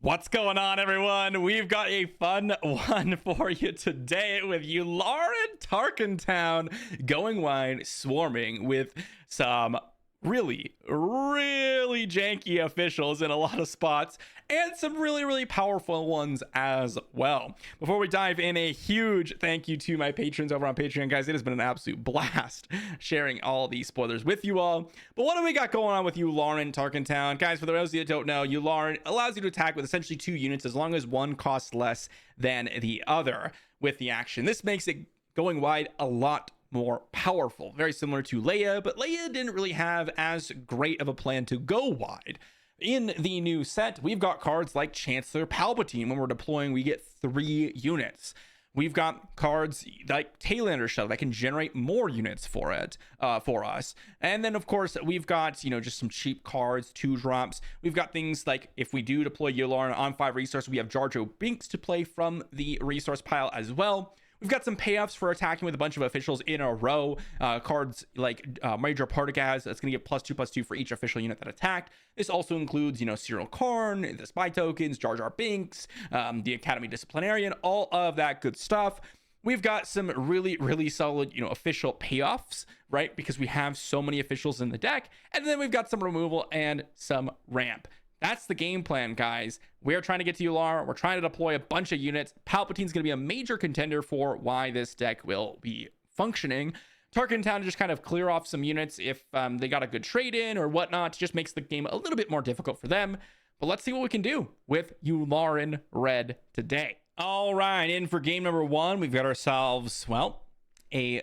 What's going on, everyone? We've got a fun one for you today with Yularen Tarkentown going wide, swarming with some really janky officials in a lot of spots and some really powerful ones as well. Before we dive in, a huge thank you to my patrons over on Patreon, guys. It has been an absolute blast sharing all these spoilers with you all. But what do we got going on with Yularen Tarkentown? Guys, for those of you that don't know, Yularen allows you to attack with essentially 2 units as long as one costs less than the other with the action. This makes it going wide a lot more powerful, very similar to Leia, but Leia didn't really have as great of a plan to go wide. In the new set, we've got cards like Chancellor Palpatine. When we're deploying, we get 3 units. We've got cards like Taylander Shuttle that can generate more units for us. And then, of course, we've got, just some cheap cards, 2-drops. We've got things like, if we do deploy Yularen on 5 resources, we have Jar Jar Binks to play from the resource pile as well. We've got some payoffs for attacking with a bunch of officials in a row. Cards like Major Partagas, that's going to get +2/+2 for each official unit that attacked. This also includes, Cyril Karn, the Spy Tokens, Jar Jar Binks, the Academy Disciplinarian, all of that good stuff. We've got some really solid, official payoffs, right? Because we have so many officials in the deck. And then we've got some removal and some ramp. That's the game plan, guys. We're trying to get to Yularen. We're trying to deploy a bunch of units. Palpatine's going to be a major contender for why this deck will be functioning. Tarkentown to just kind of clear off some units if they got a good trade in or whatnot. Just makes the game a little bit more difficult for them. But let's see what we can do with Yularen Red today. All right, in for game number 1, we've got ourselves, well, a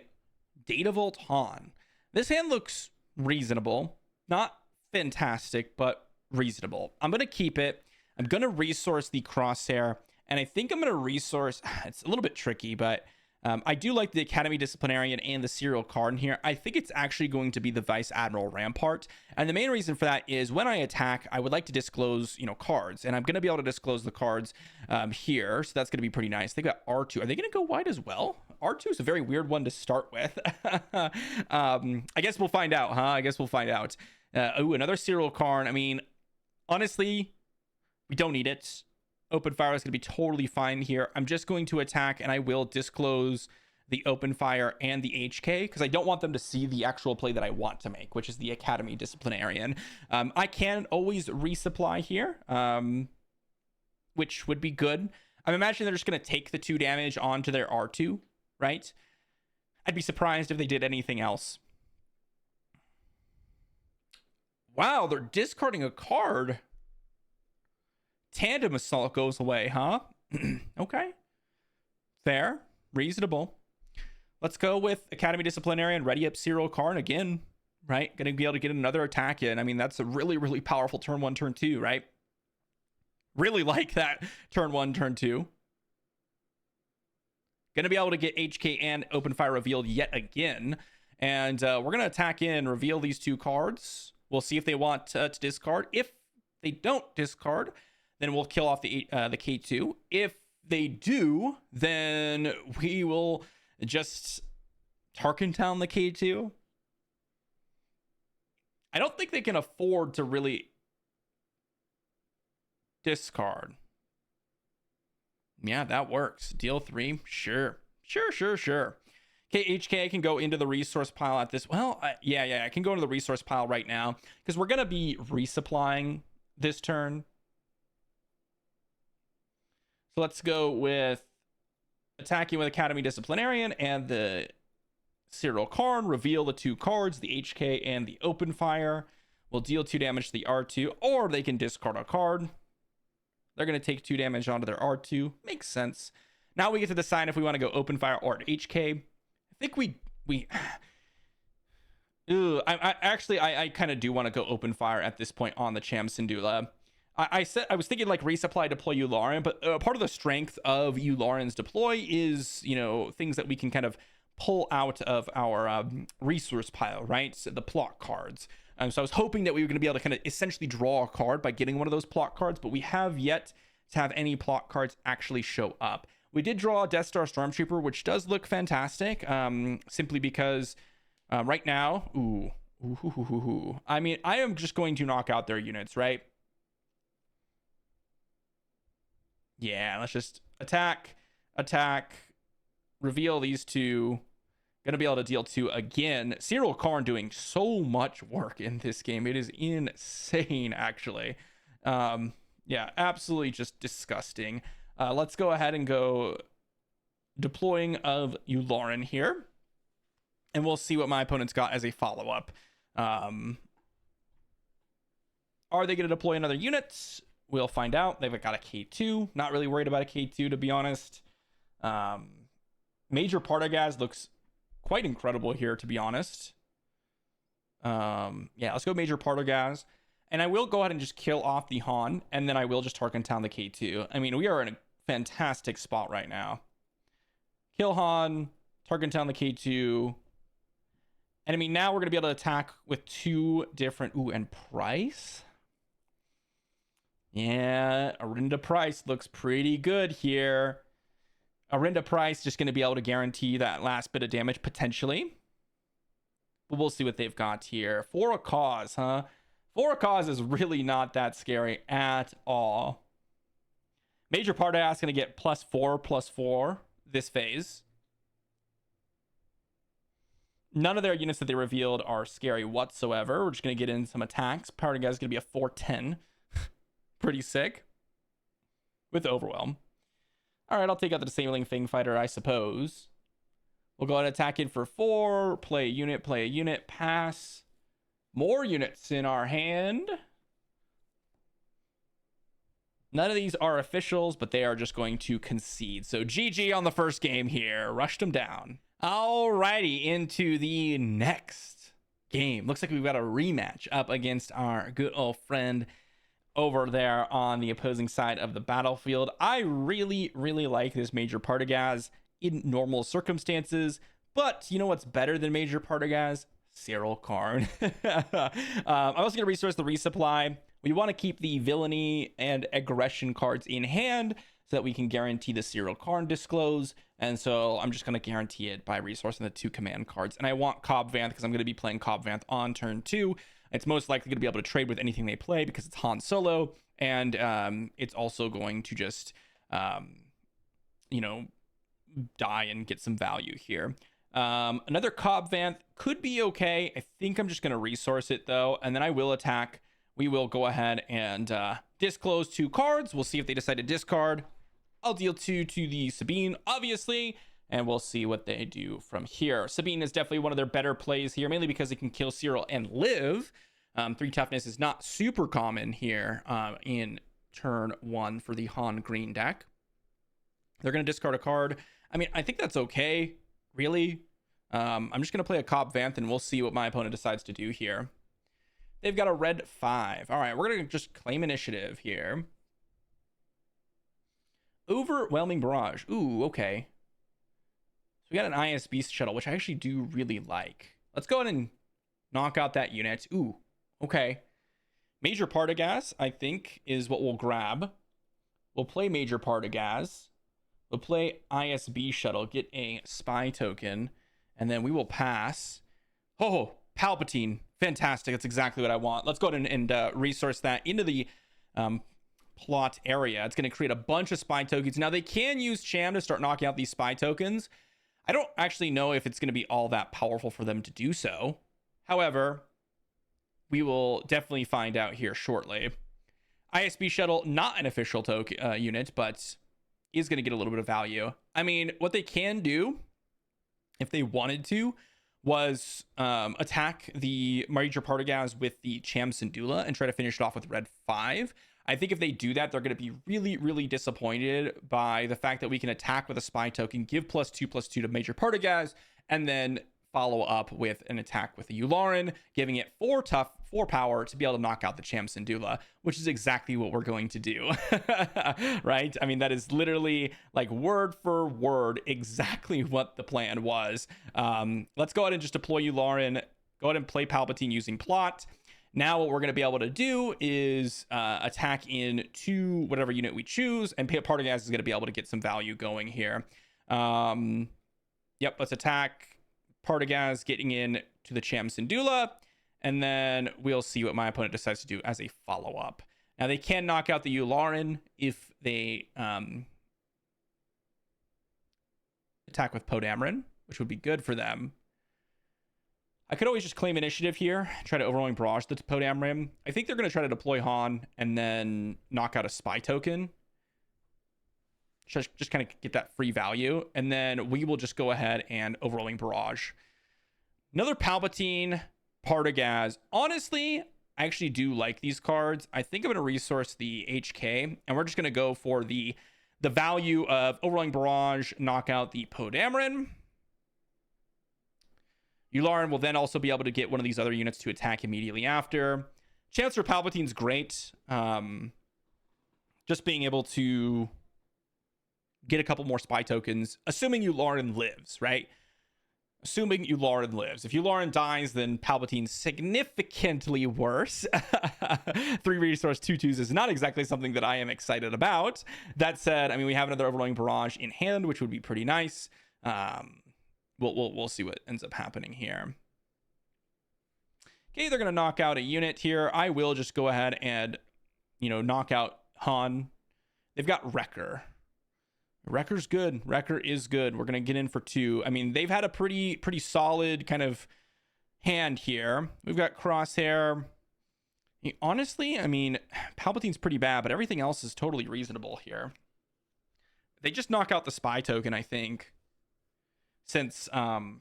Data Vault Han. This hand looks reasonable. Not fantastic, but reasonable. I'm going to keep it. I'm going to resource the Crosshair, and I think I'm going to resource, it's a little bit tricky, but I do like the Academy Disciplinarian and the Cyril Karn here. I think it's actually going to be the Vice Admiral Rampart, and the main reason for that is when I attack, I would like to disclose, cards, and I'm going to be able to disclose the cards here, so that's going to be pretty nice. They got R2. Are they going to go wide as well? R2 is a very weird one to start with. I guess we'll find out, huh? I guess we'll find out. Another Cyril Karn. I mean, honestly, we don't need it. Open fire is going to be totally fine here. I'm just going to attack, and I will disclose the open fire and the HK because I don't want them to see the actual play that I want to make, which is the Academy Disciplinarian. I can always resupply here, which would be good. I'm imagining they're just going to take the 2 damage onto their R2, right? I'd be surprised if they did anything else. Wow, they're discarding a card. Tandem Assault goes away, huh? Okay. Fair. Reasonable. Let's go with Academy Disciplinarian. Ready up Cyril Karn again, right? Going to be able to get another attack in. I mean, that's a really powerful turn 1, turn 2, right? Really like that turn 1, turn 2. Going to be able to get HK and open fire revealed yet again. And we're going to attack in, reveal these 2 cards. We'll see if they want to discard. If they don't discard, then we'll kill off the K2. If they do, then we will just Tarkentown the K2. I don't think they can afford to really discard. Yeah, that works. Deal 3. Sure. HK can go into the resource pile at this. Well, I can go into the resource pile right now because we're going to be resupplying this turn. So let's go with attacking with Academy Disciplinarian and the Cyril Karn. Reveal the 2 cards, the HK and the open fire. We'll deal 2 damage to the R2, or they can discard a card. They're going to take 2 damage onto their R2. Makes sense. Now we get to decide if we want to go open fire or HK. I think I kind of do want to go open fire at this point on the Cham Syndulla. I was thinking like resupply, deploy Yularen, but part of the strength of Yularen's deploy is, things that we can kind of pull out of our resource pile, right? So the plot cards. So I was hoping that we were going to be able to kind of essentially draw a card by getting one of those plot cards, but we have yet to have any plot cards actually show up. We did draw a Death Star Stormtrooper, which does look fantastic, simply because right now, I mean, I am just going to knock out their units, right? Yeah, let's just attack, attack, reveal these two. Gonna be able to deal 2 again. Cyril Karn doing so much work in this game. It is insane, actually. Yeah, absolutely just disgusting. Let's go ahead and go deploying of Yularen here. And we'll see what my opponent's got as a follow-up. Are they going to deploy another unit? We'll find out. They've got a K2. Not really worried about a K2, to be honest. Major Partagaz looks quite incredible here, to be honest. Yeah, let's go Major Partagaz. And I will go ahead and just kill off the Han, and then I will just Tarkin Town the K2. I mean, we are in a fantastic spot right now. Kill Han, Tarkin Town the K2. And I mean, now we're going to be able to attack with 2 different... Ooh, and price? Yeah, Arinda Price looks pretty good here. Arinda Price just going to be able to guarantee that last bit of damage, potentially. But we'll see what they've got here. For a cause, huh? For a cause is really not that scary at all. Major Partagaz is going to get +4/+4 this phase. None of their units that they revealed are scary whatsoever. We're just going to get in some attacks. Partagaz is going to be a 4/10. Pretty sick. With Overwhelm. All right, I'll take out the Disabling Fang Fighter, I suppose. We'll go ahead and attack in for 4. Play a unit, pass. More units in our hand. None of these are officials, but they are just going to concede. So GG on the first game here. Rushed them down. Alrighty, into the next game. Looks like we've got a rematch up against our good old friend over there on the opposing side of the battlefield. I really, really like this Major Partagaz in normal circumstances, but you know what's better than Major Partagaz? Cyril Karn. I'm also going to resource the resupply. We want to keep the villainy and aggression cards in hand so that we can guarantee the Cyril Karn disclose. And so I'm just going to guarantee it by resourcing the 2 command cards. And I want Cobb Vanth because I'm going to be playing Cobb Vanth on turn 2. It's most likely going to be able to trade with anything they play because it's Han Solo. And it's also going to just, you know, die and get some value here. Another Cobb Vanth could be okay. I think I'm just going to resource it, though. And then I will attack. We will go ahead and disclose 2 cards. We'll see if they decide to discard. I'll deal 2 to the Sabine, obviously. And we'll see what they do from here. Sabine is definitely one of their better plays here, mainly because it can kill Cyril and live. 3 toughness is not super common here in turn 1 for the Han green deck. They're going to discard a card. I mean, I think that's okay, really. I'm just going to play a Cobb Vanth, and we'll see what my opponent decides to do here. They've got a red 5. All right, we're going to just claim initiative here. Overwhelming Barrage. Ooh, okay. We got an ISB shuttle, which I actually do really like. Let's go ahead and knock out that unit. Ooh, okay. Major Partagaz, I think, is what we'll grab. We'll play Major Partagaz. We'll play ISB shuttle, get a spy token, and then we will pass. Oh, Palpatine. Fantastic. That's exactly what I want. Let's go ahead and resource that into the plot area. It's going to create a bunch of spy tokens. Now, they can use Cham to start knocking out these spy tokens. I don't actually know if it's going to be all that powerful for them to do so. However, we will definitely find out here shortly. ISB shuttle, not an official token unit, but is going to get a little bit of value. I mean, what they can do, if they wanted to, was attack the Major Partagaz with the Cham Syndulla and try to finish it off with red 5. I think if they do that, they're going to be really, really disappointed by the fact that we can attack with a spy token, give +2/+2 to Major Partagaz, and then follow up with an attack with a Yularen, giving it 4 power to be able to knock out the Cham Syndulla, which is exactly what we're going to do. Right? I mean, that is literally like word for word exactly what the plan was. Let's go ahead and just deploy Yularen, go ahead and play Palpatine using plot. Now what we're going to be able to do is attack into whatever unit we choose, and Partagaz is going to be able to get some value going here. Yep, let's attack Partagaz, getting in to the Cham Syndulla, and then we'll see what my opponent decides to do as a follow-up. Now they can knock out the Yularen if they attack with Podameron, which would be good for them. I could always just claim initiative here, try to overwhelming barrage the Podameron. I think they're going to try to deploy Han and then knock out a spy token. Just kind of get that free value. And then we will just go ahead and overwhelming barrage. Another Palpatine, Partagaz. Honestly, I actually do like these cards. I think I'm going to resource the HK, and we're just going to go for the value of overwhelming barrage, knock out the Podameron. Yularen will then also be able to get one of these other units to attack immediately after. Chancellor Palpatine's great. Just being able to get a couple more spy tokens, assuming Yularen lives, right? Assuming Yularen lives. If Yularen dies, then Palpatine's significantly worse. 3 resource 2/2s is not exactly something that I am excited about. That said, I mean, we have another overwhelming barrage in hand, which would be pretty nice. We'll see what ends up happening here. Okay, they're gonna knock out a unit here. I will just go ahead and, knock out Han. They've got Wrecker. Wrecker's good. Wrecker is good. We're gonna get in for 2. I mean, they've had a pretty solid kind of hand here. We've got Crosshair. Honestly, I mean, Palpatine's pretty bad, but everything else is totally reasonable here. They just knock out the spy token, I think. Since they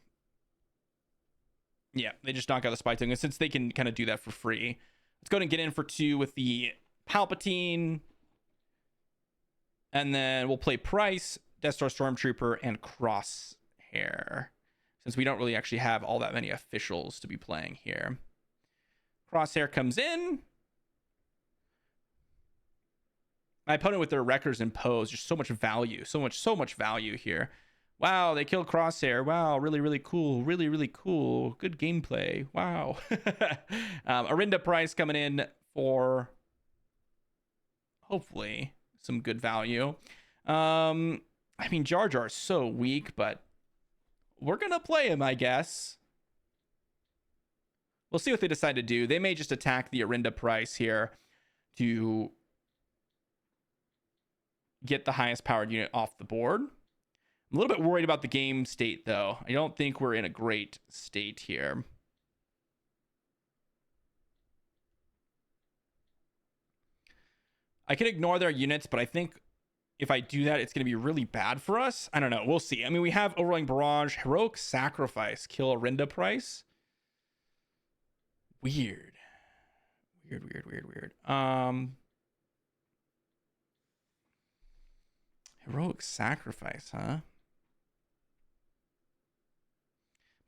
just knock out the spy token, since they can kind of do that for free. Let's go ahead and get in for 2 with the Palpatine. And then we'll play Price, Death Star Stormtrooper, and Crosshair, since we don't really actually have all that many officials to be playing here. Crosshair comes in. My opponent with their Wreckers and Poes, just so much value, so much value here. Wow, they killed Crosshair. Wow, really cool. Really cool. Good gameplay. Wow. Arinda Price coming in for hopefully some good value. I mean, Jar Jar is so weak, but we're gonna play him, I guess. We'll see what they decide to do. They may just attack the Arinda Price here to get the highest powered unit off the board. I'm a little bit worried about the game state, though. I don't think we're in a great state here. I can ignore their units, but I think if I do that, it's going to be really bad for us. I don't know. We'll see. I mean, we have Overwhelming Barrage, Heroic Sacrifice, kill Arinda Price. Weird. Heroic Sacrifice, huh?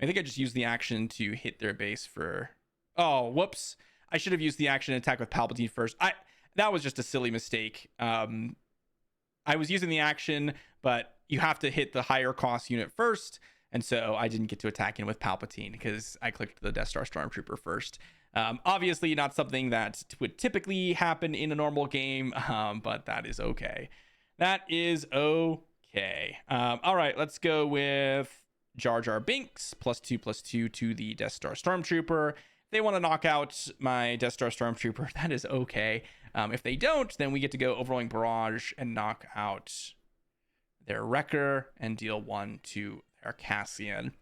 I think I just used the action to hit their base for... Oh, whoops. I should have used the action to attack with Palpatine first. That was just a silly mistake. I was using the action, but you have to hit the higher cost unit first. And so I didn't get to attack in with Palpatine because I clicked the Death Star Stormtrooper first. Obviously not something that would typically happen in a normal game, but that is okay. That is okay. All right, let's go with Jar Jar Binks, +2/+2 to the Death Star Stormtrooper. If they want to knock out my Death Star Stormtrooper, that is okay. If they don't, then we get to go Overwhelming Barrage and knock out their Wrecker and deal 1 to their Cassian.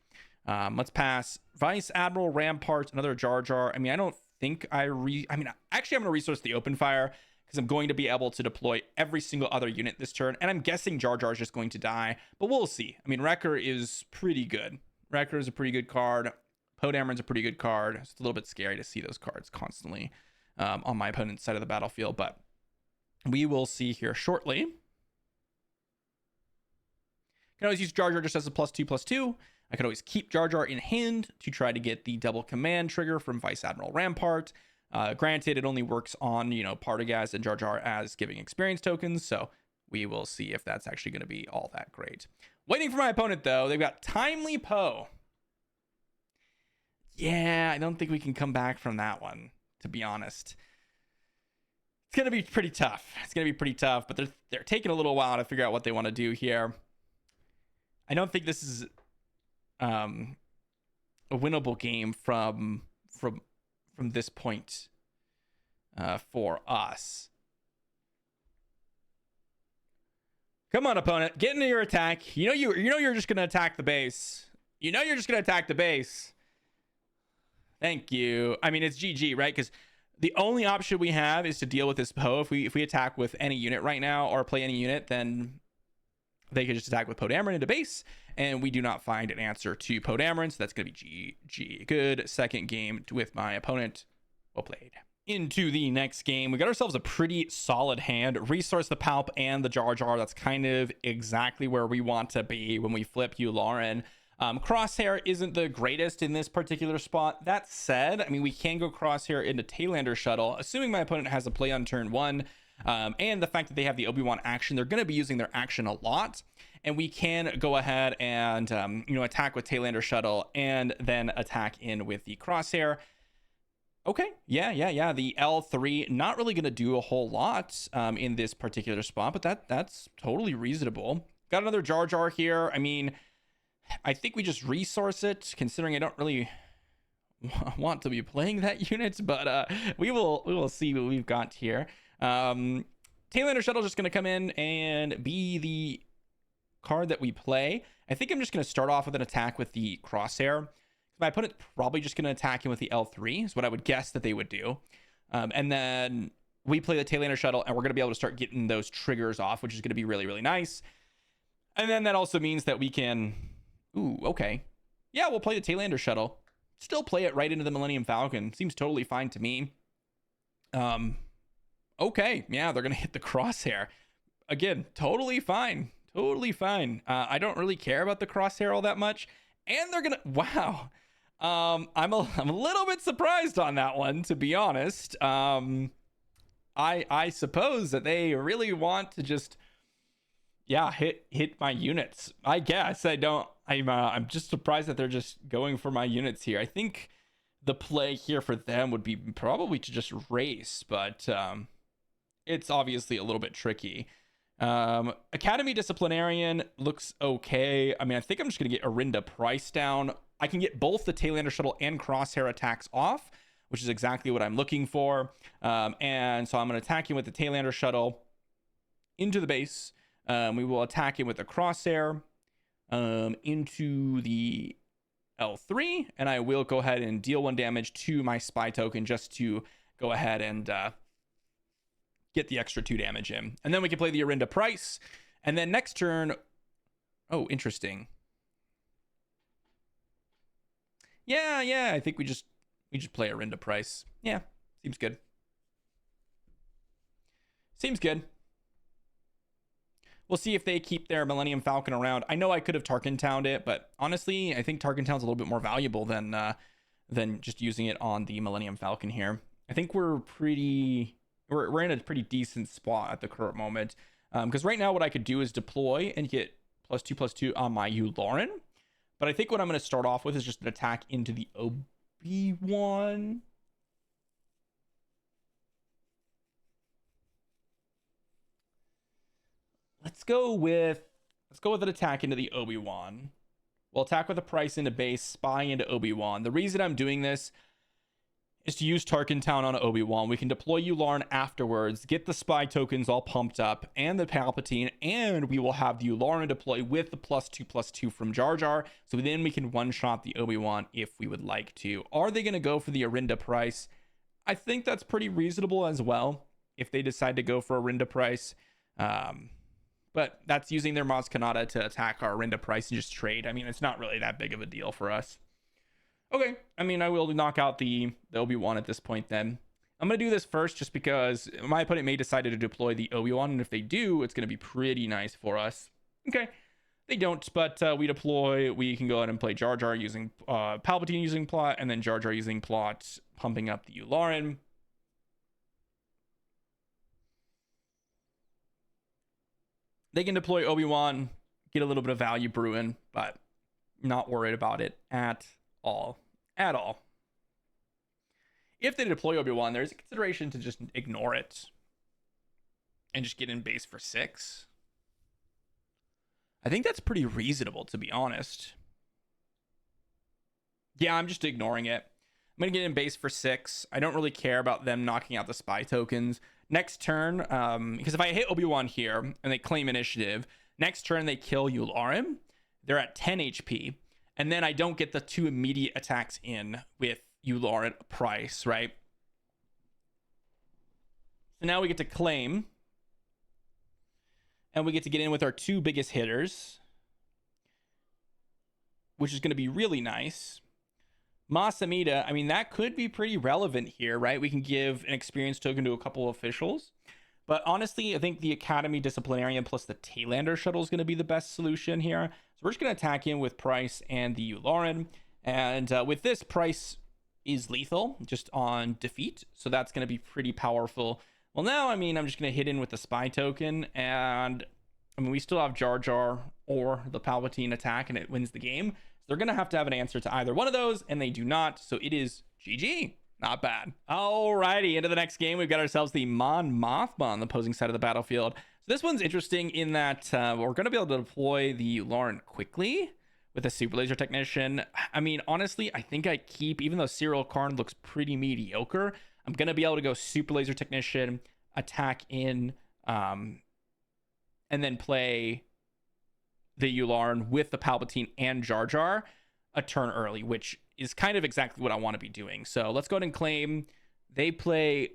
Let's pass Vice Admiral Rampart, another Jar Jar. I mean, I don't think actually I'm going to resource the Open Fire because I'm going to be able to deploy every single other unit this turn. And I'm guessing Jar Jar is just going to die, but we'll see. I mean, Wrecker is pretty good. Wrecker is a pretty good card. Podameron's a pretty good card. It's a little bit scary to see those cards constantly on my opponent's side of the battlefield, but we will see here shortly. Can always use Jar Jar just as a +2/+2. I could always keep Jar Jar in hand to try to get the double command trigger from Vice Admiral Rampart. Granted, it only works on, Partagaz and Jar Jar as giving experience tokens, so we will see if that's actually going to be all that great. Waiting for my opponent, though. They've got Timely Poe. Yeah, I don't think we can come back from that one, to be honest. It's going to be pretty tough. But they're taking a little while to figure out what they want to do here. I don't think this is a winnable game from this point for us. Come on, opponent. Get into your attack. You're just gonna attack the base. You're just gonna attack the base. Thank you. I mean, it's GG, right? Because the only option we have is to deal with this Poe. If we attack with any unit right now or play any unit, then they could just attack with Poe into base, and we do not find an answer to Poe, so that's going to be GG. Good second game with my opponent. Well played. Into the next game, we got ourselves a pretty solid hand. Resource the Palp and the Jar Jar. That's kind of exactly where we want to be when we flip Yularen. Crosshair isn't the greatest in this particular spot. That said, I mean, we can go Crosshair into Taylander Shuttle, assuming my opponent has a play on turn 1. And the fact that they have the Obi-Wan action, they're going to be using their action a lot. And we can go ahead and, attack with Taylander Shuttle and then attack in with the Crosshair. Okay, yeah. The L3, not really going to do a whole lot in this particular spot, but that's totally reasonable. Got another Jar Jar here. I mean, I think we just resource it, considering I don't really want to be playing that unit, but we will see what we've got here. Taylander Shuttle just going to come in and be the card that we play. I think I'm just going to start off with an attack with the Crosshair. My opponent's probably just going to attack him with the L3 is what I would guess that they would do. And then we play the Taylander Shuttle, and we're going to be able to start getting those triggers off, which is going to be really, really nice. And then that also means that we can... Ooh, okay. Yeah, we'll play the Taylander Shuttle. Still play it right into the Millennium Falcon. Seems totally fine to me. Okay, yeah, they're going to hit the Crosshair. Again, totally fine. Totally fine. I don't really care about the Crosshair all that much. And they're going to... Wow. I'm a little bit surprised on that one, to be honest. I suppose that they really want to just, hit my units. I guess I'm just surprised that they're just going for my units here. I think the play here for them would be probably to just race, but it's obviously a little bit tricky. Academy Disciplinarian looks okay. I mean, I think I'm just gonna get Arinda Price down. I can get both the Taylander Shuttle and Crosshair attacks off, which is exactly what I'm looking for. And so I'm going to attack him with the Taylander Shuttle into the base. We will attack him with the Crosshair into the L3. And I will go ahead and deal 1 damage to my Spy Token just to go ahead and get the extra 2 damage in. And then we can play the Arinda Price. And then next turn... Oh, interesting. Yeah, I think we just play Arinda Price. Yeah, seems good. Seems good. We'll see if they keep their Millennium Falcon around. I know I could have Tarkin Towned it, but honestly, I think Tarkin Town's a little bit more valuable than just using it on the Millennium Falcon here. I think we're in a pretty decent spot at the current moment. Because right now what I could do is deploy and get +2/+2 on my Yularen. But I think what I'm going to start off with is just an attack into the Obi-Wan. Let's go with an attack into the Obi-Wan. We'll attack with a Price into base, Spy into Obi-Wan. The reason I'm doing this is to use Tarkin Town on Obi-Wan. We can deploy Yularen afterwards, get the Spy tokens all pumped up, and the Palpatine, and we will have the Yularen deploy with the +2/+2 from Jar Jar, so then we can one-shot the Obi-Wan if we would like to. Are they going to go for the Arinda Price? I think that's pretty reasonable as well, if they decide to go for Arinda Price. But that's using their Maz Kanata to attack our Arinda Price and just trade. I mean, it's not really that big of a deal for us. Okay, I mean, I will knock out the Obi-Wan at this point then. I'm going to do this first just because my opponent may decide to deploy the Obi-Wan, and if they do, it's going to be pretty nice for us. Okay, they don't, but we deploy. We can go ahead and play Jar Jar using Palpatine using plot, and then Jar Jar using plot, pumping up the Yularen. They can deploy Obi-Wan, get a little bit of value brewing, but not worried about it at all. If they deploy Obi-Wan, there's a consideration to just ignore it and just get in base for 6. I think that's pretty reasonable, to be honest. Yeah, I'm just ignoring it. I'm going to get in base for 6. I don't really care about them knocking out the Spy tokens. Next turn, because if I hit Obi-Wan here and they claim initiative, next turn they kill Yularen. They're at 10 HP. And then I don't get the 2 immediate attacks in with Yularen price, right? So now we get to claim. And we get to get in with our 2 biggest hitters, which is going to be really nice. Masamida, I mean, that could be pretty relevant here, right? We can give an experience token to a couple of officials. But honestly, I think the Academy Disciplinarian plus the Taylander shuttle is going to be the best solution here. So we're just going to attack in with Price and the Yularen. And with this, Price is lethal just on defeat. So that's going to be pretty powerful. Well, now, I mean, I'm just going to hit in with the spy token. And, I mean, we still have Jar Jar or the Palpatine attack, and it wins the game. So they're going to have an answer to either one of those, and they do not. So it is GG. Not bad. Alrighty, into the next game. We've got ourselves the Mon Mothma on the opposing side of the battlefield. So this one's interesting in that we're going to be able to deploy the Yularen quickly with a Super Laser Technician. I mean, honestly, I think I keep, even though Cyril Karn looks pretty mediocre, I'm going to be able to go Super Laser Technician, attack in, and then play the Yularen with the Palpatine and Jar Jar a turn early, which is kind of exactly what I want to be doing. So let's go ahead and claim. They play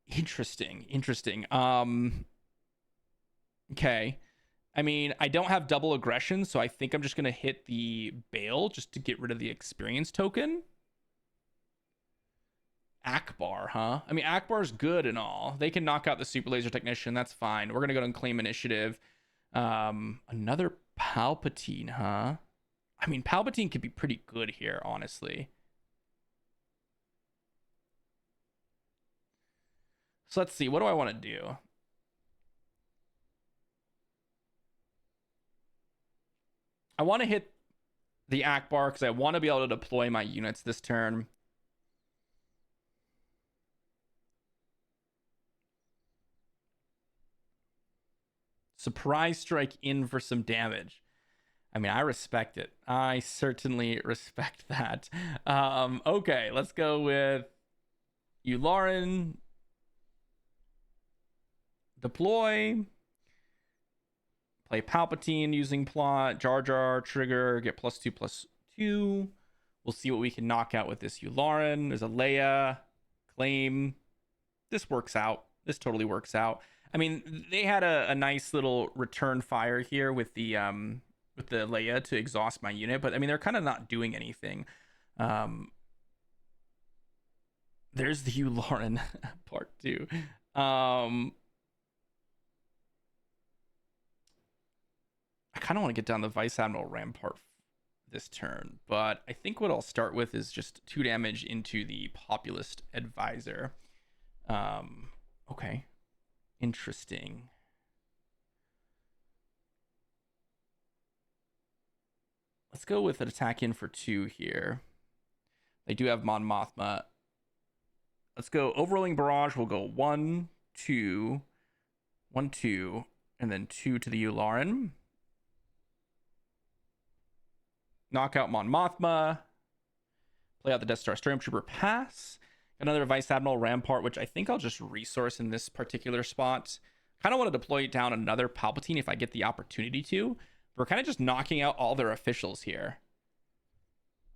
interesting. Okay. I mean, I don't have double aggression, so I think I'm just going to hit the bail just to get rid of the experience token. Akbar, huh? I mean, Akbar's good and all. They can knock out the Super Laser Technician. That's fine. We're going to go and claim initiative. Another Palpatine, huh? I mean, Palpatine could be pretty good here, honestly. So let's see. What do I want to do? I want to hit the Akbar because I want to be able to deploy my units this turn. Surprise strike in for some damage. I mean, I respect it. I certainly respect that. Okay, let's go with Yularen. Deploy. Play Palpatine using plot. Jar Jar, trigger, get +2/+2. We'll see what we can knock out with this Yularen. There's a Leia. Claim. This works out. This totally works out. I mean, they had a nice little return fire here with the Leia to exhaust my unit, but I mean, they're kind of not doing anything. There's the Yularen part 2. I kind of want to get down the Vice Admiral Rampart this turn, but I think what I'll start with is just 2 damage into the Populist Advisor. Okay. Interesting. Let's go with an attack in for 2 here. They do have Mon Mothma. Let's go Overrolling Barrage. We'll go 1, 2, 1, 2, and then 2 to the Yularen. Knock out Mon Mothma. Play out the Death Star Stormtrooper, pass. Another Vice Admiral Rampart, which I think I'll just resource in this particular spot. Kind of want to deploy down another Palpatine if I get the opportunity to. We're kind of just knocking out all their officials here.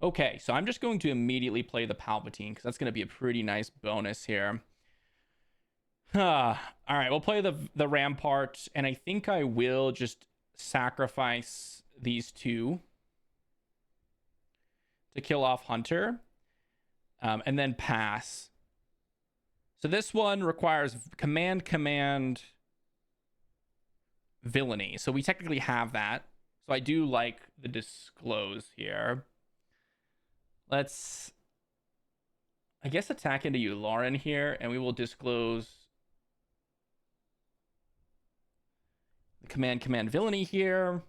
Okay, so I'm just going to immediately play the Palpatine because that's going to be a pretty nice bonus here. All right, we'll play the Rampart, and I think I will just sacrifice these 2 to kill off Hunter, and then pass. So this one requires command villainy. So we technically have that. So I do like the disclose here. Let's, I guess, attack into Yularen here, and we will disclose the command villainy here.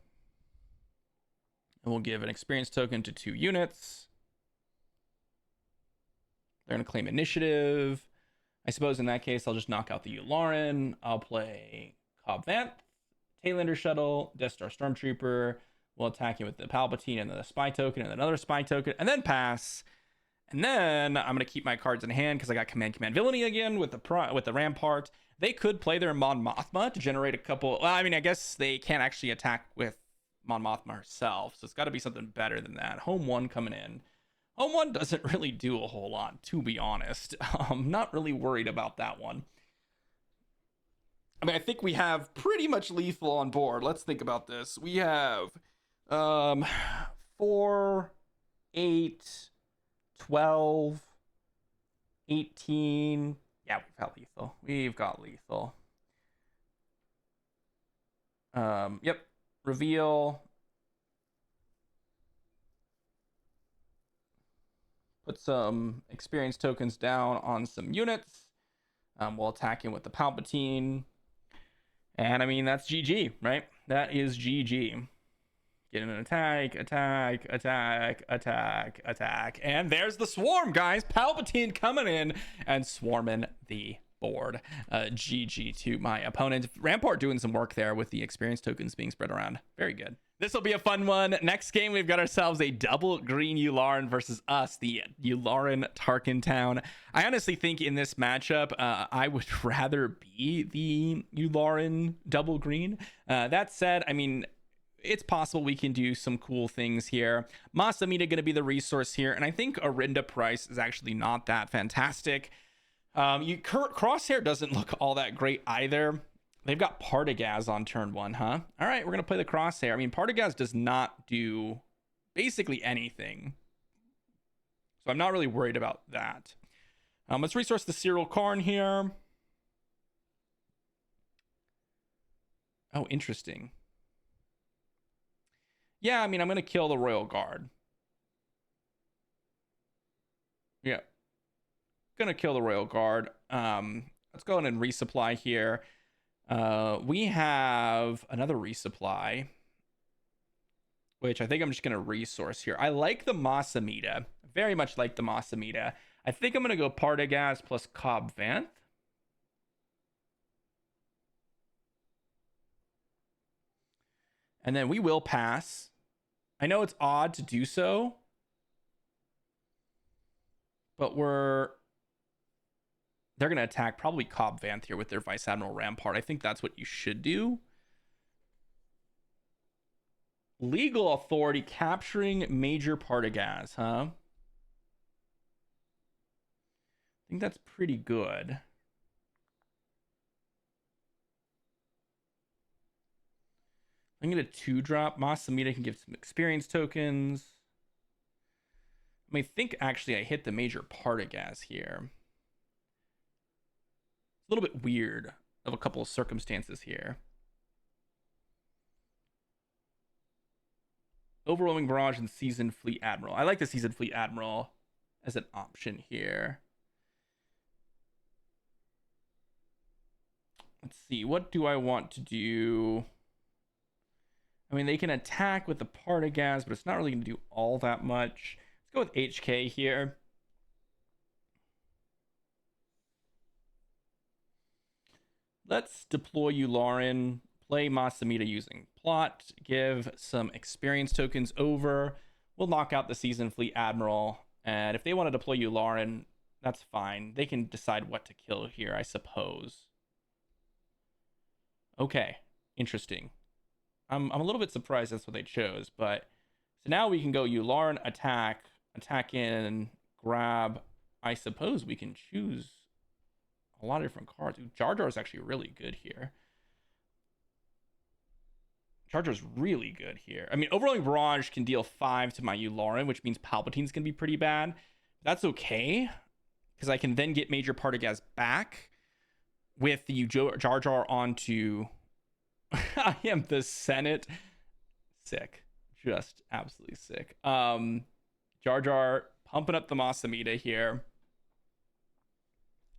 And we'll give an experience token to 2 units. They're going to claim initiative. I suppose in that case, I'll just knock out the Yularen. I'll play Cobb Vanth, Taylander Shuttle, Death Star Stormtrooper. We'll attack him with the Palpatine and then the spy token and another spy token, and then pass. And then I'm gonna keep my cards in hand because I got command villainy again with the Rampart. They could play their Mon Mothma to generate a couple. Well, I mean, I guess they can't actually attack with Mon Mothma herself, so it's got to be something better than that. Home 1 coming in. Home 1 doesn't really do a whole lot, to be honest. I'm not really worried about that one. I mean, I think we have pretty much lethal on board. Let's think about this. We have 4, 8, 12, 18. Yeah, we've got lethal. We've got lethal. Yep. Reveal. Put some experience tokens down on some units. We'll attack him with the Palpatine. And I mean, that's GG, right? That is GG. Get an attack, attack, attack, attack, attack. And there's the swarm, guys. Palpatine coming in and swarming the board. GG to my opponent. Rampart doing some work there with the experience tokens being spread around. Very good. This will be a fun one. Next game, we've got ourselves a double green Yularen versus us, the Yularen Tarkin Town. I honestly think in this matchup, I would rather be the Yularen double green. That said, I mean, it's possible we can do some cool things here. Masamita going to be the resource here, and I think Arinda Price is actually not that fantastic. Crosshair doesn't look all that great either. They've got Partagaz on turn 1, huh? All right, we're going to play the Crosshair. I mean, Partagaz does not do basically anything, so I'm not really worried about that. Let's resource the Cyril Karn here. Oh, interesting. Yeah, I mean, I'm going to kill the Royal Guard. Yeah. Going to kill the Royal Guard. Let's go ahead and resupply here. We have another resupply, which I think I'm just going to resource here. I like the Masamita. Very much like the Masamita. I think I'm going to go Partagaz plus Cobb Vanth. And then we will pass. I know it's odd to do so, but they're going to attack probably Cobb Vanth here with their Vice Admiral Rampart. I think that's what you should do. Legal authority capturing Major Partagaz, huh? I think that's pretty good. I'm going to 2-drop. Masamita can give some experience tokens. I think actually I hit the Major Partagaz here. It's a little bit weird of a couple of circumstances here. Overwhelming Barrage and Seasoned Fleet Admiral. I like the Seasoned Fleet Admiral as an option here. Let's see. What do I want to do? I mean, they can attack with the Partagaz, but it's not really going to do all that much. Let's go with HK here. Let's deploy Yularen, play Masamita using plot, give some experience tokens over. We'll knock out the Seasoned Fleet Admiral, and if they want to deploy Yularen, that's fine. They can decide what to kill here, I suppose. Okay, interesting. I'm a little bit surprised that's what they chose, but so now we can go Yularen, attack in, grab. I suppose we can choose a lot of different cards. Ooh, Jar Jar is actually really good here. Jar Jar's really good here. I mean, Overwhelming Barrage can deal 5 to my Yularen, which means Palpatine's gonna be pretty bad. That's okay, because I can then get Major Partagaz back with the Jar Jar onto. I am the Senate. Sick. Just absolutely sick. Jar Jar pumping up the Masamita here.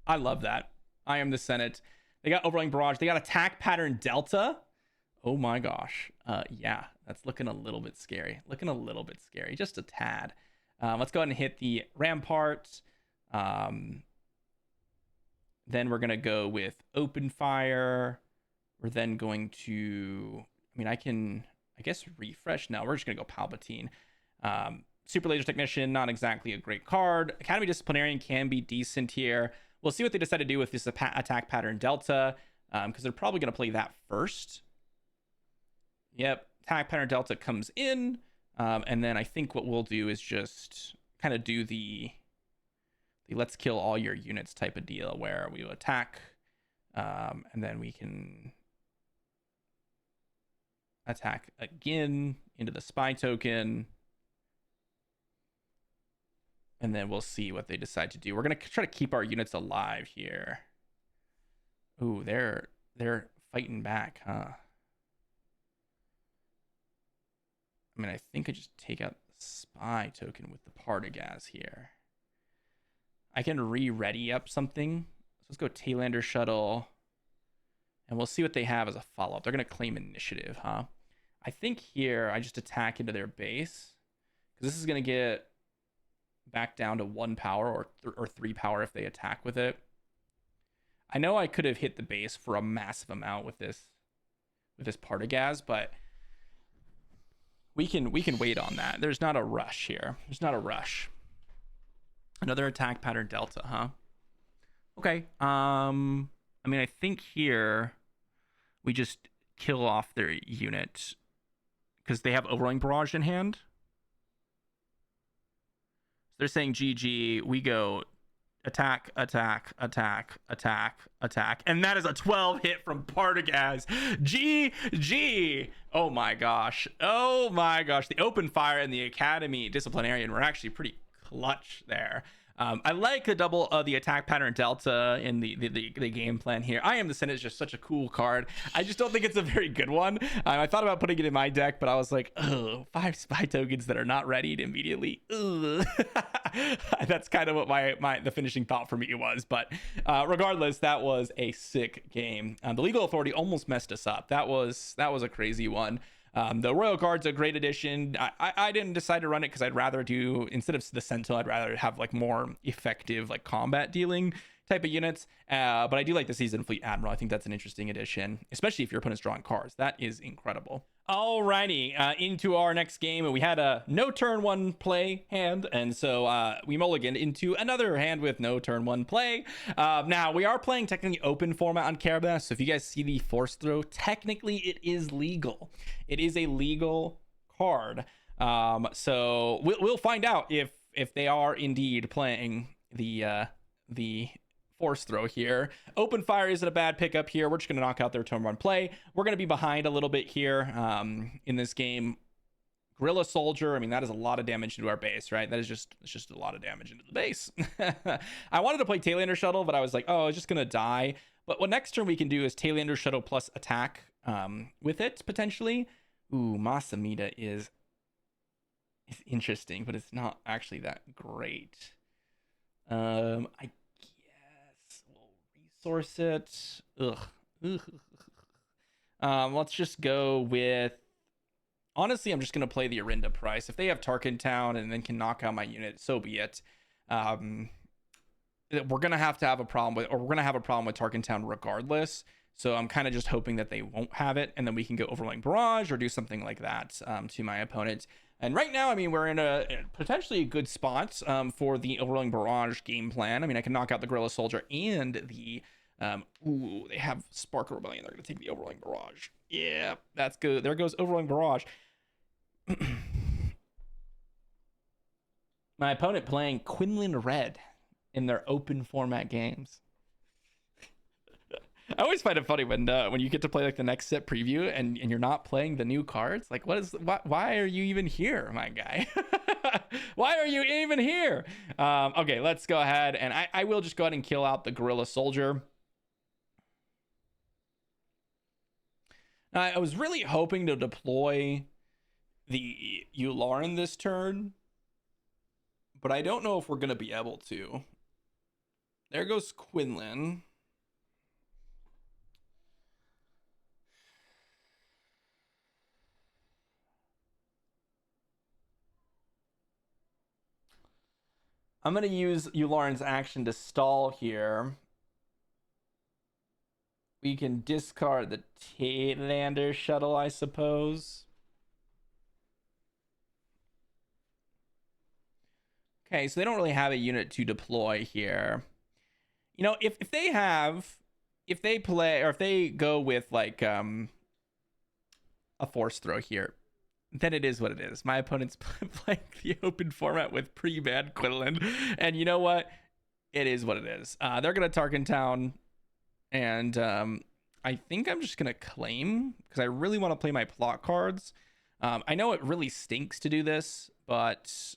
I love that. I am the Senate. They got Overwhelming Barrage. They got Attack Pattern Delta. Oh my gosh. Yeah, that's looking a little bit scary. Just a tad. Let's go ahead and hit the Rampart. Then we're going to go with Open Fire. We're then going to, I mean, I guess refresh. No, we're just going to go Palpatine. Super Laser Technician, not exactly a great card. Academy Disciplinarian can be decent here. We'll see what they decide to do with this attack pattern Delta, because they're probably going to play that first. Yep, attack pattern Delta comes in, and then I think what we'll do is just kind of do the let's kill all your units type of deal, where we will attack, and then we can attack again into the spy token. And then we'll see what they decide to do. We're going to try to keep our units alive here. Ooh, they're fighting back, huh? I mean, I think I just take out the spy token with the Partagaz here. I can re-ready up something. So let's go Taylander Shuttle. And we'll see what they have as a follow-up. They're going to claim initiative, huh? I think here I just attack into their base. Because this is going to get back down to 1 power or 3 power if they attack with it. I know I could have hit the base for a massive amount with this Partagaz, but we can wait on that. There's not a rush here. There's not a rush. Another attack pattern Delta, huh? Okay. I mean, I think here we just kill off their unit because they have Overwhelming Barrage in hand. They're saying GG. We go attack, attack, attack, attack, attack. And that is a 12 hit from Partagaz. GG. Oh my gosh. Oh my gosh. The open fire and the Academy Disciplinarian were actually pretty clutch there. I like the double of the attack pattern Delta in the game plan here. I Am the Senate is just such a cool card. I just don't think it's a very good one. I thought about putting it in my deck, but I was like, oh, 5 spy tokens that are not readied immediately. That's kind of what the finishing thought for me was. But regardless, that was a sick game. The Legal Authority almost messed us up. That was a crazy one. The Royal Guard's a great addition. I didn't decide to run it because I'd rather do, instead of the Sentinel, I'd rather have like more effective like combat dealing type of units. But I do like the Seasoned Fleet Admiral. I think that's an interesting addition, especially if your opponent's drawing cards. That is incredible. Alrighty, into our next game. We had a no turn 1 play hand, and so we mulliganed into another hand with no turn 1 play. Now we are playing technically open format on Carabas, so if you guys see the force throw, technically it is legal. It is a legal card. So we'll find out if they are indeed playing the force throw here. Open fire isn't a bad pickup here. We're just going to knock out their turn 1 play. We're going to be behind a little bit here in this game. Guerrilla Soldier, I mean, that is a lot of damage into our base, right? It's just a lot of damage into the base. I wanted to play Taylander Shuttle, but I was like, oh, it's just going to die. But what next turn we can do is Taylander Shuttle plus attack with it, potentially. Ooh, Masamita is interesting, but it's not actually that great. I source it. Let's just go with, honestly, I'm just gonna play the Arinda price. If they have Tarkin Town and then can knock out my unit, so be it. We're gonna have a problem with Tarkin Town regardless. So I'm kind of just hoping that they won't have it, and then we can go Overwhelming Barrage or do something like that to my opponent. And right now, I mean, we're in a potentially a good spot for the Overwhelming Barrage game plan. I mean, I can knock out the Guerrilla Soldier and the they have Spark Rebellion. They're going to take the Overwhelming Barrage. Yeah, that's good. There goes Overwhelming Barrage. My opponent playing Quinlan Red in their open format games. I always find it funny when you get to play like the next set preview and you're not playing the new cards. Like, why are you even here, my guy? Why are you even here? Okay, let's go ahead, and I will just go ahead and kill out the Guerrilla Soldier. I was really hoping to deploy the Yularen this turn, but I don't know if we're going to be able to. There goes Quinlan. I'm going to use Yularen's action to stall here. We can discard the Taylander Shuttle, I suppose. Okay, so they don't really have a unit to deploy here. You know, if they have, if they play, or if they go with like a force throw here, then it is what it is. My opponent's playing the open format with pre-banned Quinlan, and you know what? It is what it is. They're gonna Tarkin Town, and I think I'm just gonna claim because I really want to play my plot cards. I know it really stinks to do this, but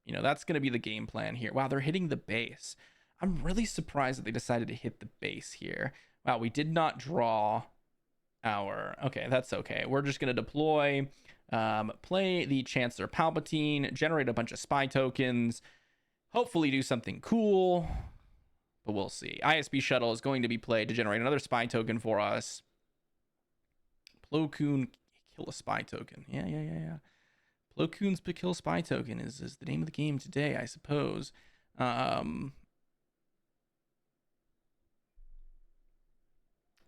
you know that's gonna be the game plan here. Wow, they're hitting the base. I'm really surprised that they decided to hit the base here. Wow, we did not draw our... Okay, that's okay. We're just going to deploy, play the Chancellor Palpatine, generate a bunch of spy tokens, hopefully do something cool, but we'll see. ISB Shuttle is going to be played to generate another spy token for us. Plo Koon, kill a spy token. Yeah. Plo Koon's kill spy token is the name of the game today, I suppose.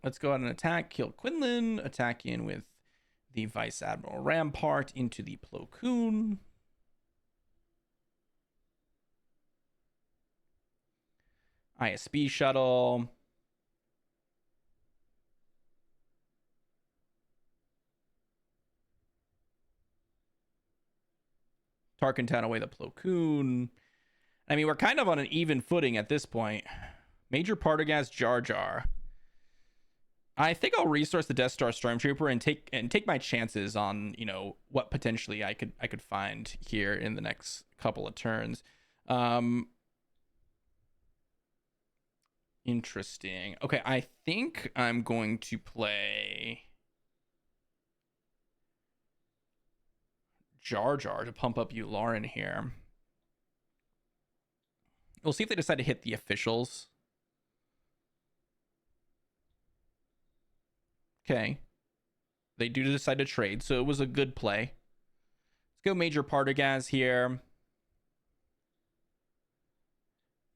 Let's go ahead and attack, kill Quinlan, attack in with the Vice Admiral Rampart into the Plo Koon. ISB Shuttle. Tarkin Town away the Plo Koon. I mean, we're kind of on an even footing at this point. Major Partagaz Jar Jar. I think I'll resource the Death Star Stormtrooper and take my chances on, you know, what potentially I could find here in the next couple of turns. Interesting. Okay, I think I'm going to play Jar Jar to pump up Yularen here. We'll see if they decide to hit the officials. Okay. They do decide to trade, so it was a good play. Let's go Major Partagaz here.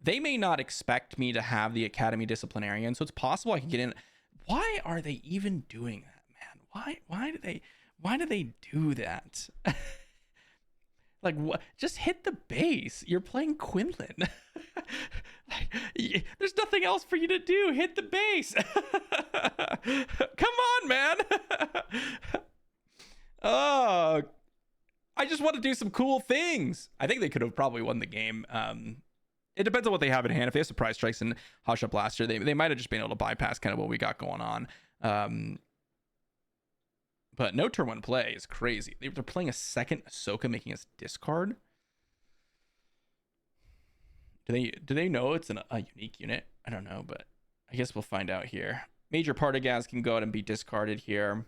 They may not expect me to have the Academy Disciplinarian, so it's possible I can get in. Why are they even doing that, man? Why do they do that? Like, what? Just hit the base. You're playing Quinlan. There's nothing else for you to do. Hit the base. Come on, man. Oh, I just want to do some cool things. I think they could have probably won the game. It depends on what they have in hand. If they have surprise strikes and Hush Up Blaster, they might have just been able to bypass kind of what we got going on. But no turn one play is crazy. They're playing a second Ahsoka, making us discard. Do they know it's a unique unit? I don't know, but I guess we'll find out here. Major Partagaz can go out and be discarded here.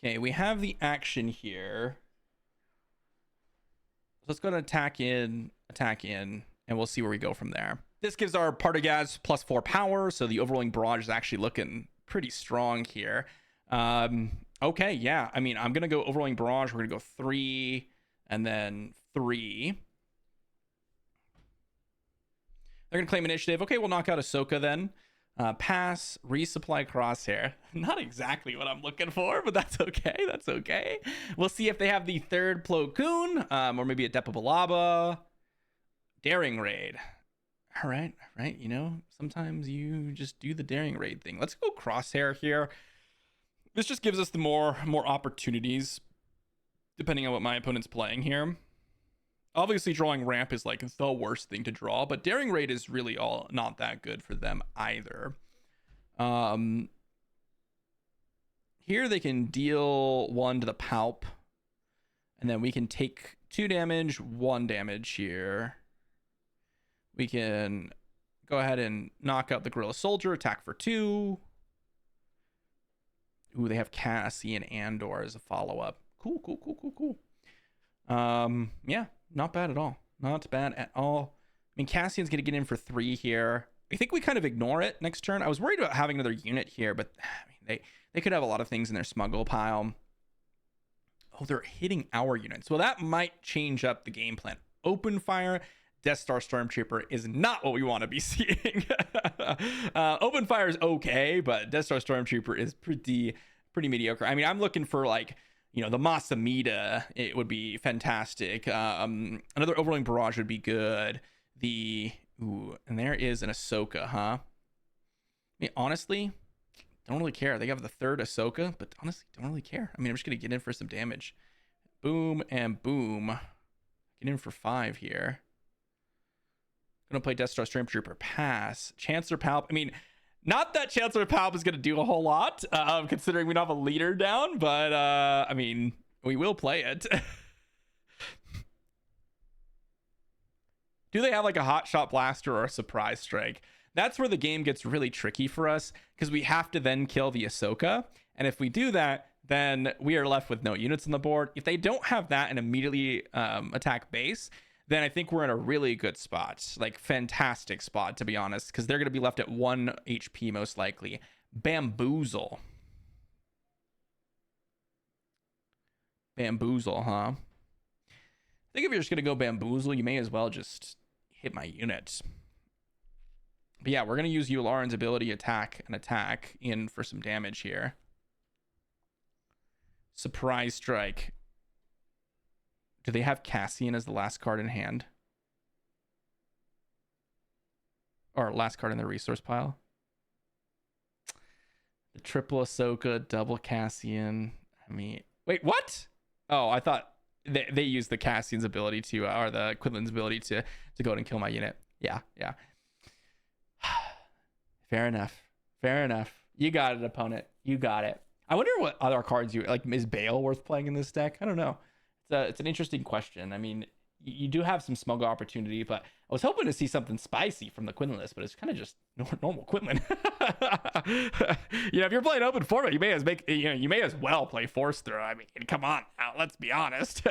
Okay, we have the action here. Let's go to attack in, and we'll see where we go from there. This gives our Partagaz +4 power, so the overwhelming barrage is actually looking pretty strong here. Okay, yeah. I mean, I'm going to go overwhelming barrage. We're going to go 3 and then 3. They're going to claim initiative. Okay, we'll knock out Ahsoka then. Pass, resupply Crosshair. Not exactly what I'm looking for, but that's okay. That's okay. We'll see if they have the third Plo Koon, or maybe a Depa Balaba. Daring Raid. All right. You know, sometimes you just do the Daring Raid thing. Let's go Crosshair here. This just gives us the more opportunities, depending on what my opponent's playing here. Obviously, drawing Ramp is like the worst thing to draw, but Daring Raid is really all not that good for them either. Here they can deal 1 to the Palp, and then we can take 2 damage, 1 damage here. We can go ahead and knock out the Guerrilla Soldier, attack for 2. Ooh, they have Cassie and Andor as a follow-up. Cool. Yeah, not bad at all. Not bad at all. I mean, Cassian's going to get in for 3 here. I think we kind of ignore it next turn. I was worried about having another unit here, but I mean, they could have a lot of things in their smuggle pile. Oh, they're hitting our units. Well, that might change up the game plan. Open fire, Death Star Stormtrooper is not what we want to be seeing. Open fire is okay, but Death Star Stormtrooper is pretty mediocre. I mean, I'm looking for, like, the Masamida, it would be fantastic. Another Overwhelming Barrage would be good. And there is an Ahsoka, huh? I mean, honestly, don't really care. They have the third Ahsoka, but honestly, don't really care. I mean, I'm just gonna get in for some damage. Boom and boom. Get in for 5 here. Gonna play Death Star Stormtrooper pass. Chancellor Palp. I mean, not that Chancellor Palp is gonna do a whole lot, considering we don't have a leader down, but I mean, we will play it. Do they have like a hot shot blaster or a surprise strike? That's where the game gets really tricky for us, because we have to then kill the Ahsoka. And if we do that, then we are left with no units on the board. If they don't have that and immediately attack base, then I think we're in a really good spot. Like, fantastic spot, to be honest, because they're going to be left at 1 HP most likely. Bamboozle. Bamboozle, huh? I think if you're just going to go Bamboozle, you may as well just hit my unit. But yeah, we're going to use Yularen's ability attack in for some damage here. Surprise strike. Do they have Cassian as the last card in hand? Or last card in the resource pile? The triple Ahsoka, double Cassian. I mean, wait, what? Oh, I thought they used the Cassian's ability to, or the Quinlan's ability to go and kill my unit. Yeah. Fair enough. You got it, opponent. You got it. I wonder what other cards you like. Is Bale worth playing in this deck? I don't know. It's an interesting question. I mean, you do have some smuggle opportunity, but I was hoping to see something spicy from the Quinlan list, but it's kind of just normal Quinlan. If you're playing open format, you may as well play Force Throw. I mean, come on now, let's be honest.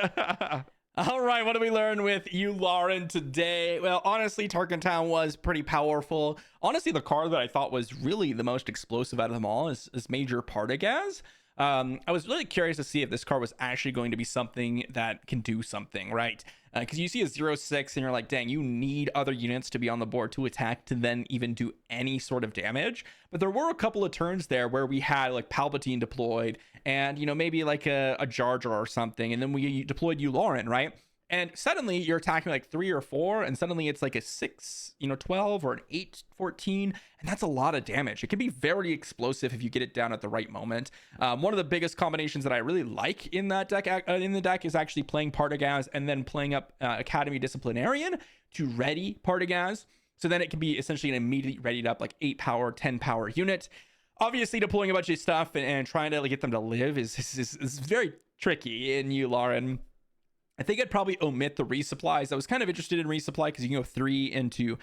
All right, what did we learn with Yularen today? Well, honestly, Tarkin Town was pretty powerful. Honestly, the card that I thought was really the most explosive out of them all is Major Partagaz. I was really curious to see if this card was actually going to be something that can do something, right? Because you see a 0/6 and you're like, dang, you need other units to be on the board to attack to then even do any sort of damage. But there were a couple of turns there where we had like Palpatine deployed and, maybe like a Jar Jar or something. And then we deployed Yularen, right? And suddenly you're attacking like 3 or 4, and suddenly it's like a 6, 12 or an 8, 14, and that's a lot of damage. It can be very explosive if you get it down at the right moment. One of the biggest combinations that I really like in that deck, is actually playing Partagaz and then playing up Academy Disciplinarian to ready Partagaz. So then it can be essentially an immediately readied up like 8 power, 10 power unit. Obviously, deploying a bunch of stuff and trying to get them to live is very tricky in Yularen. I think I'd probably omit the resupplies. I was kind of interested in resupply because you can go 3 into,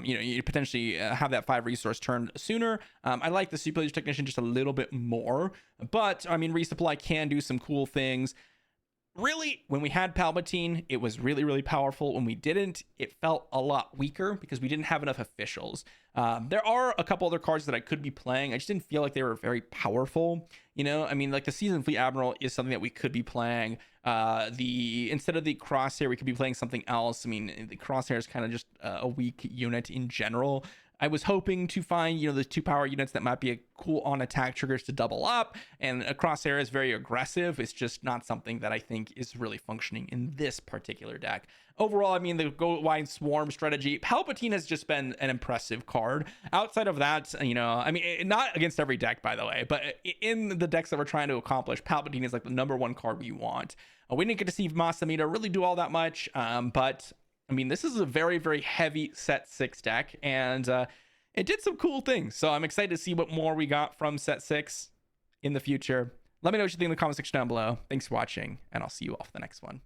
you potentially have that 5 resource turn sooner. I like the Super Leader Technician just a little bit more, but I mean, resupply can do some cool things. Really, when we had Palpatine, it was really, really powerful. When we didn't, it felt a lot weaker because we didn't have enough officials. There are a couple other cards that I could be playing. I just didn't feel like they were very powerful. I mean, like the Seasoned Fleet Admiral is something that we could be playing. Instead of the Crosshair, we could be playing something else. I mean, the Crosshair is kind of just a weak unit in general. I was hoping to find, the 2 power units that might be a cool on attack triggers to double up, and a Crosshair is very aggressive. It's just not something that I think is really functioning in this particular deck. Overall, I mean, the Go Wide Swarm strategy, Palpatine has just been an impressive card. Outside of that, I mean, not against every deck, by the way, but in the decks that we're trying to accomplish, Palpatine is like the #1 card we want. We didn't get to see Masamida really do all that much, but I mean, this is a very, very heavy set 6 deck, and it did some cool things. So I'm excited to see what more we got from set 6 in the future. Let me know what you think in the comment section down below. Thanks for watching, and I'll see you all for the next one.